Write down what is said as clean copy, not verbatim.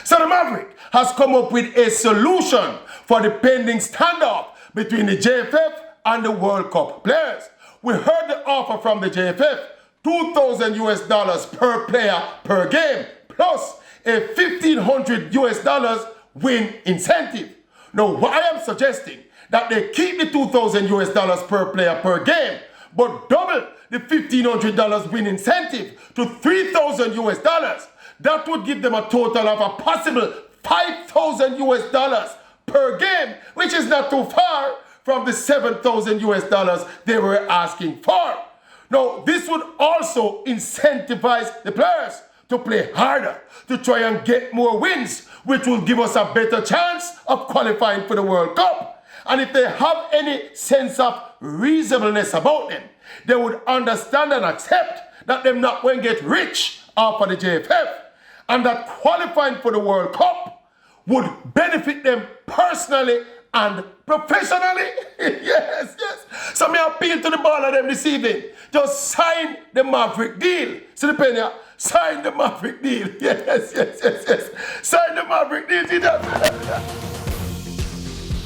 So the Maverick has come up with a solution for the pending standoff between the JFF and the World Cup players. We heard the offer from the JFF, $2,000 per player per game, plus a $1,500 win incentive. Now, what I am suggesting that they keep the $2,000 per player per game, but double the $1,500 win incentive to $3,000. That would give them a total of a possible $5,000 per game, which is not too far from the $7,000 they were asking for. Now, this would also incentivize the players to play harder, to try and get more wins, which will give us a better chance of qualifying for the World Cup. And if they have any sense of reasonableness about them, they would understand and accept that they're not going to get rich off of the JFF, and that qualifying for the World Cup would benefit them personally and professionally. Yes. So me appeal to the ball of them this evening. Just sign the Maverick deal. See the pen here? Sign the Maverick deal. Yes. Sign the Maverick deal. See that?